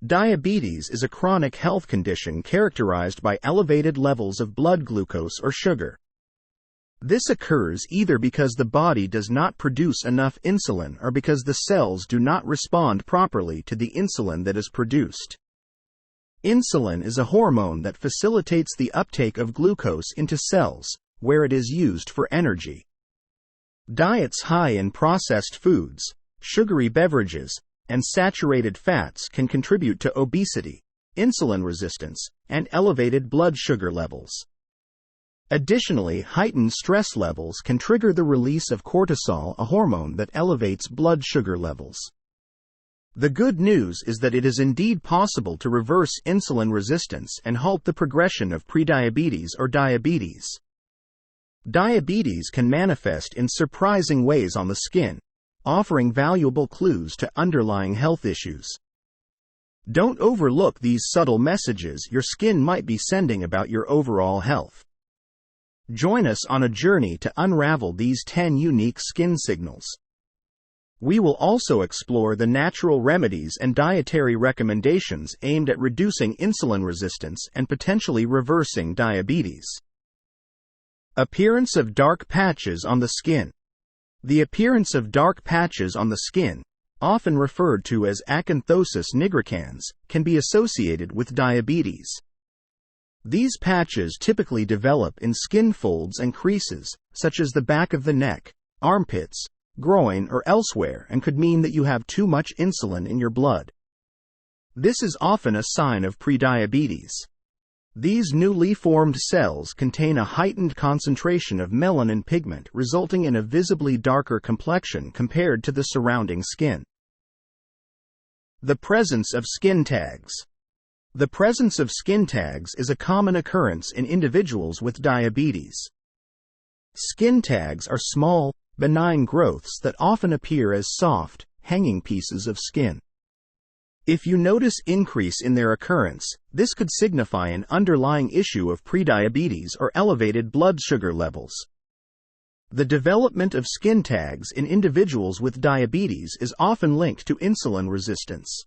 Diabetes is a chronic health condition characterized by elevated levels of blood glucose or sugar. This occurs either because the body does not produce enough insulin or because the cells do not respond properly to the insulin that is produced. Insulin is a hormone that facilitates the uptake of glucose into cells, where it is used for energy. Diets high in processed foods, sugary beverages, and saturated fats can contribute to obesity, insulin resistance, and elevated blood sugar levels. Additionally, heightened stress levels can trigger the release of cortisol, a hormone that elevates blood sugar levels. The good news is that it is indeed possible to reverse insulin resistance and halt the progression of prediabetes or diabetes. Diabetes can manifest in surprising ways on the skin, offering valuable clues to underlying health issues. Don't overlook these subtle messages your skin might be sending about your overall health. Join us on a journey to unravel these 10 unique skin signals. We will also explore the natural remedies and dietary recommendations aimed at reducing insulin resistance and potentially reversing diabetes. Appearance of dark patches on the skin. The appearance of dark patches on the skin, often referred to as acanthosis nigricans, can be associated with diabetes. These patches typically develop in skin folds and creases, such as the back of the neck, armpits, groin, or elsewhere, and could mean that you have too much insulin in your blood. This is often a sign of prediabetes. These newly formed cells contain a heightened concentration of melanin pigment, resulting in a visibly darker complexion compared to the surrounding skin. The presence of skin tags. The presence of skin tags is a common occurrence in individuals with diabetes. Skin tags are small, benign growths that often appear as soft, hanging pieces of skin. If you notice increase in their occurrence, this could signify an underlying issue of prediabetes or elevated blood sugar levels. The development of skin tags in individuals with diabetes is often linked to insulin resistance.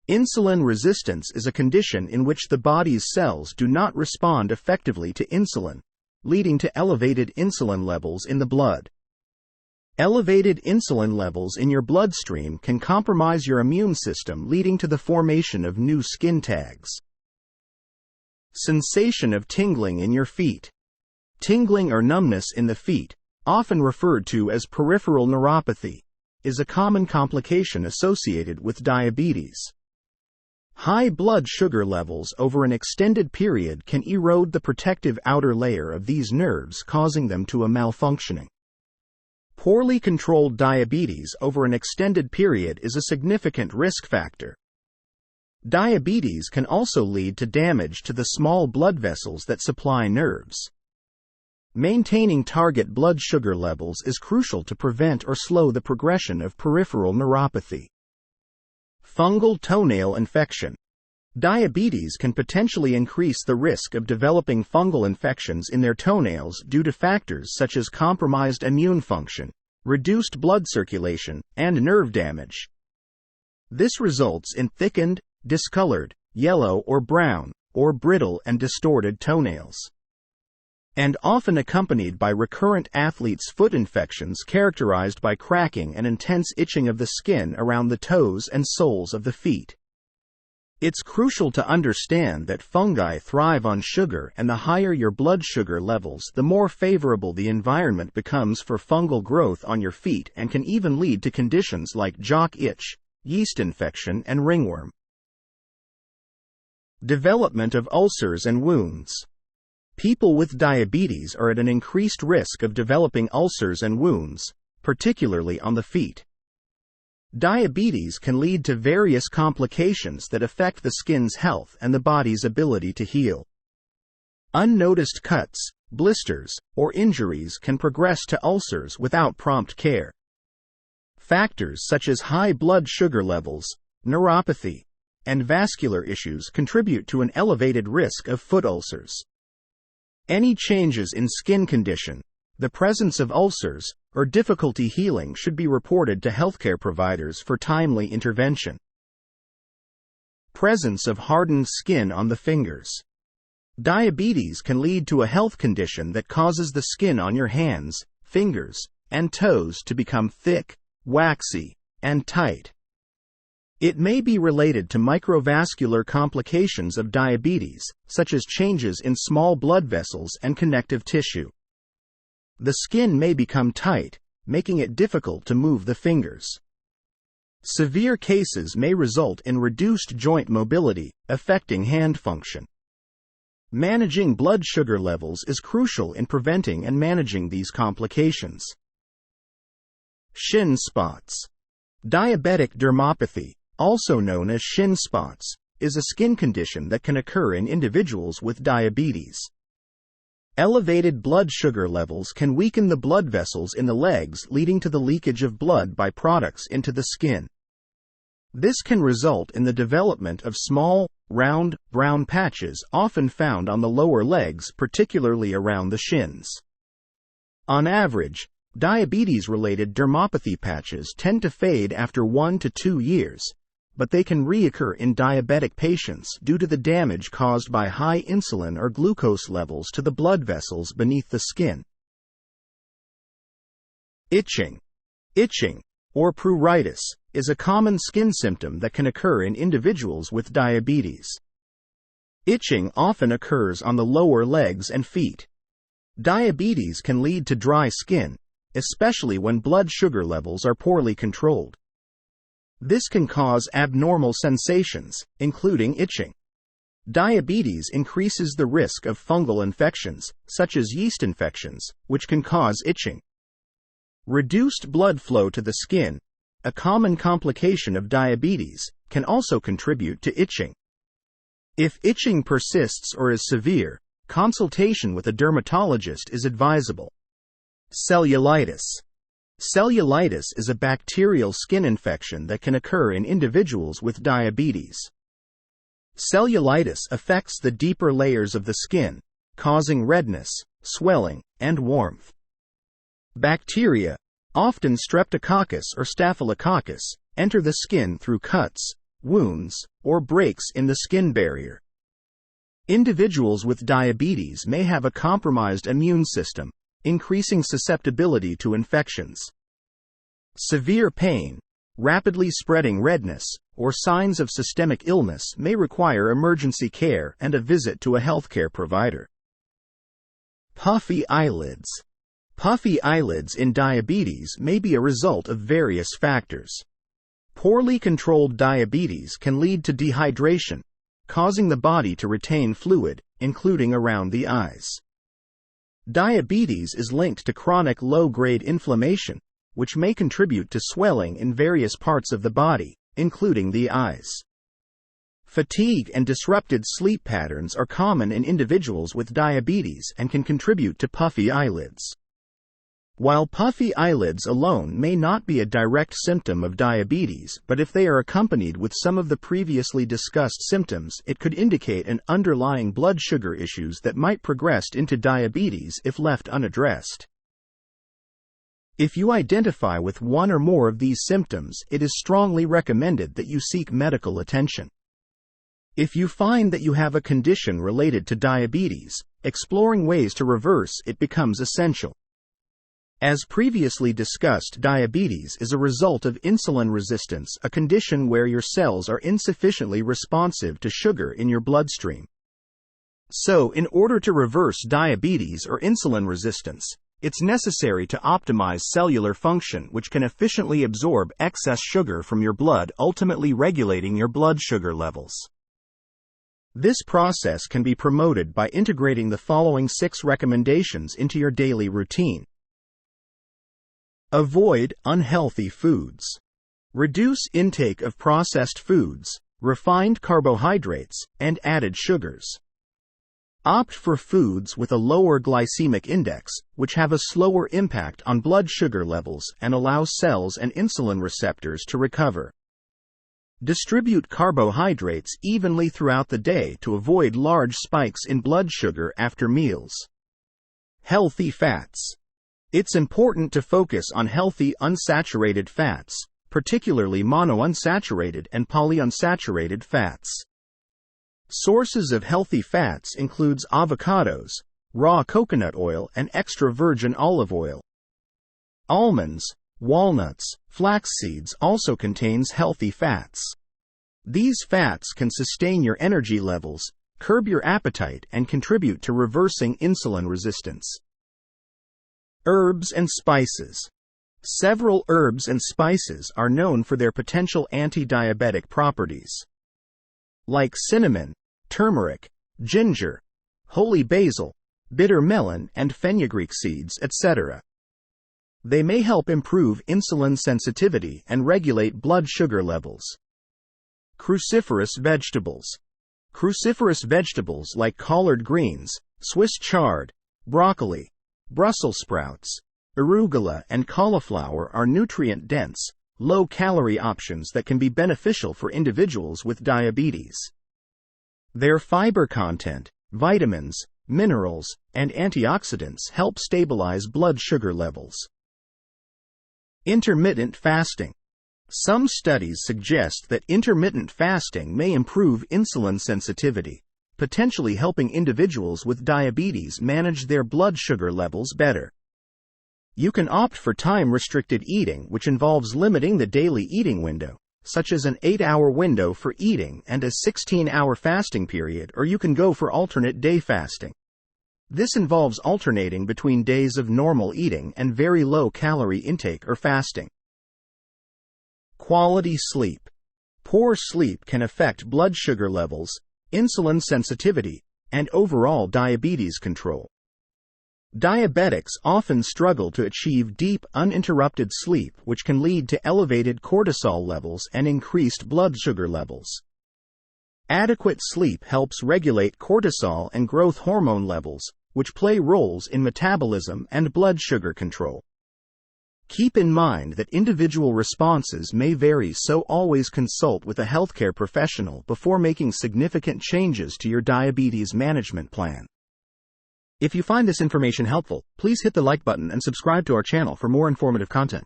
Insulin resistance is a condition in which the body's cells do not respond effectively to insulin, leading to elevated insulin levels in the blood. Elevated insulin levels in your bloodstream can compromise your immune system, leading to the formation of new skin tags. Sensation of tingling in your feet. Tingling or numbness in the feet, often referred to as peripheral neuropathy, is a common complication associated with diabetes. High blood sugar levels over an extended period can erode the protective outer layer of these nerves, causing them to malfunctioning. Poorly controlled diabetes over an extended period is a significant risk factor. Diabetes can also lead to damage to the small blood vessels that supply nerves. Maintaining target blood sugar levels is crucial to prevent or slow the progression of peripheral neuropathy. Fungal toenail infection. Diabetes can potentially increase the risk of developing fungal infections in their toenails due to factors such as compromised immune function, reduced blood circulation, and nerve damage. This results in thickened, discolored, yellow or brown, or brittle and distorted toenails, and often accompanied by recurrent athlete's foot infections characterized by cracking and intense itching of the skin around the toes and soles of the feet. It's crucial to understand that fungi thrive on sugar, and the higher your blood sugar levels, the more favorable the environment becomes for fungal growth on your feet, and can even lead to conditions like jock itch, yeast infection, and ringworm. Development of ulcers and wounds. People with diabetes are at an increased risk of developing ulcers and wounds, particularly on the feet. Diabetes can lead to various complications that affect the skin's health and the body's ability to heal. Unnoticed cuts, blisters, or injuries can progress to ulcers without prompt care. Factors such as high blood sugar levels, neuropathy, and vascular issues contribute to an elevated risk of foot ulcers. Any changes in skin condition, the presence of ulcers, or difficulty healing should be reported to healthcare providers for timely intervention. Presence of hardened skin on the fingers. Diabetes can lead to a health condition that causes the skin on your hands, fingers, and toes to become thick, waxy, and tight. It may be related to microvascular complications of diabetes, such as changes in small blood vessels and connective tissue. The skin may become tight, making it difficult to move the fingers. Severe cases may result in reduced joint mobility, affecting hand function. Managing blood sugar levels is crucial in preventing and managing these complications. Shin spots. Diabetic dermopathy, also known as shin spots, is a skin condition that can occur in individuals with diabetes. Elevated blood sugar levels can weaken the blood vessels in the legs, leading to the leakage of blood by products into the skin. This can result in the development of small, round, brown patches often found on the lower legs, particularly around the shins. On average, diabetes-related dermopathy patches tend to fade after 1 to 2 years, but they can reoccur in diabetic patients due to the damage caused by high insulin or glucose levels to the blood vessels beneath the skin. Itching. Itching, or pruritus, is a common skin symptom that can occur in individuals with diabetes. Itching often occurs on the lower legs and feet. Diabetes can lead to dry skin, especially when blood sugar levels are poorly controlled. This can cause abnormal sensations, including itching. Diabetes increases the risk of fungal infections, such as yeast infections, which can cause itching. Reduced blood flow to the skin, a common complication of diabetes, can also contribute to itching. If itching persists or is severe, consultation with a dermatologist is advisable. Cellulitis. Cellulitis is a bacterial skin infection that can occur in individuals with diabetes. Cellulitis affects the deeper layers of the skin, causing redness, swelling, and warmth. Bacteria, often Streptococcus or Staphylococcus, enter the skin through cuts, wounds, or breaks in the skin barrier. Individuals with diabetes may have a compromised immune system, increasing susceptibility to infections. Severe pain, rapidly spreading redness, or signs of systemic illness may require emergency care and a visit to a healthcare provider. Puffy eyelids. Puffy eyelids in diabetes may be a result of various factors. Poorly controlled diabetes can lead to dehydration, causing the body to retain fluid, including around the eyes. Diabetes is linked to chronic low-grade inflammation, which may contribute to swelling in various parts of the body, including the eyes. Fatigue and disrupted sleep patterns are common in individuals with diabetes and can contribute to puffy eyelids. While puffy eyelids alone may not be a direct symptom of diabetes, but if they are accompanied with some of the previously discussed symptoms, it could indicate an underlying blood sugar issues that might progress into diabetes if left unaddressed. If you identify with one or more of these symptoms, it is strongly recommended that you seek medical attention. If you find that you have a condition related to diabetes, exploring ways to reverse it becomes essential. As previously discussed, diabetes is a result of insulin resistance, a condition where your cells are insufficiently responsive to sugar in your bloodstream. So, in order to reverse diabetes or insulin resistance, it's necessary to optimize cellular function, which can efficiently absorb excess sugar from your blood, ultimately regulating your blood sugar levels. This process can be promoted by integrating the following 6 recommendations into your daily routine. Avoid unhealthy foods. Reduce intake of processed foods, refined carbohydrates, and added sugars. Opt for foods with a lower glycemic index, which have a slower impact on blood sugar levels and allow cells and insulin receptors to recover. Distribute carbohydrates evenly throughout the day to avoid large spikes in blood sugar after meals. Healthy fats. It's important to focus on healthy unsaturated fats, particularly monounsaturated and polyunsaturated fats. Sources of healthy fats includes avocados, raw coconut oil, and extra virgin olive oil. Almonds, walnuts, flax seeds also contains healthy fats. These fats can sustain your energy levels, curb your appetite, and contribute to reversing insulin resistance. Herbs and spices. Several herbs and spices are known for their potential anti-diabetic properties. Like cinnamon, turmeric, ginger, holy basil, bitter melon, and fenugreek seeds, etc. They may help improve insulin sensitivity and regulate blood sugar levels. Cruciferous vegetables. Cruciferous vegetables like collard greens, Swiss chard, broccoli, Brussels sprouts, arugula, and cauliflower are nutrient-dense, low-calorie options that can be beneficial for individuals with diabetes. Their fiber content, vitamins, minerals, and antioxidants help stabilize blood sugar levels. Intermittent fasting. Some studies suggest that intermittent fasting may improve insulin sensitivity, potentially helping individuals with diabetes manage their blood sugar levels better. You can opt for time-restricted eating, which involves limiting the daily eating window, such as an 8-hour window for eating and a 16-hour fasting period, or you can go for alternate day fasting. This involves alternating between days of normal eating and very low-calorie intake or fasting. Quality sleep. Poor sleep can affect blood sugar levels, insulin sensitivity, and overall diabetes control. Diabetics often struggle to achieve deep, uninterrupted sleep, which can lead to elevated cortisol levels and increased blood sugar levels. Adequate sleep helps regulate cortisol and growth hormone levels, which play roles in metabolism and blood sugar control. Keep in mind that individual responses may vary, so always consult with a healthcare professional before making significant changes to your diabetes management plan. If you find this information helpful, please hit the like button and subscribe to our channel for more informative content.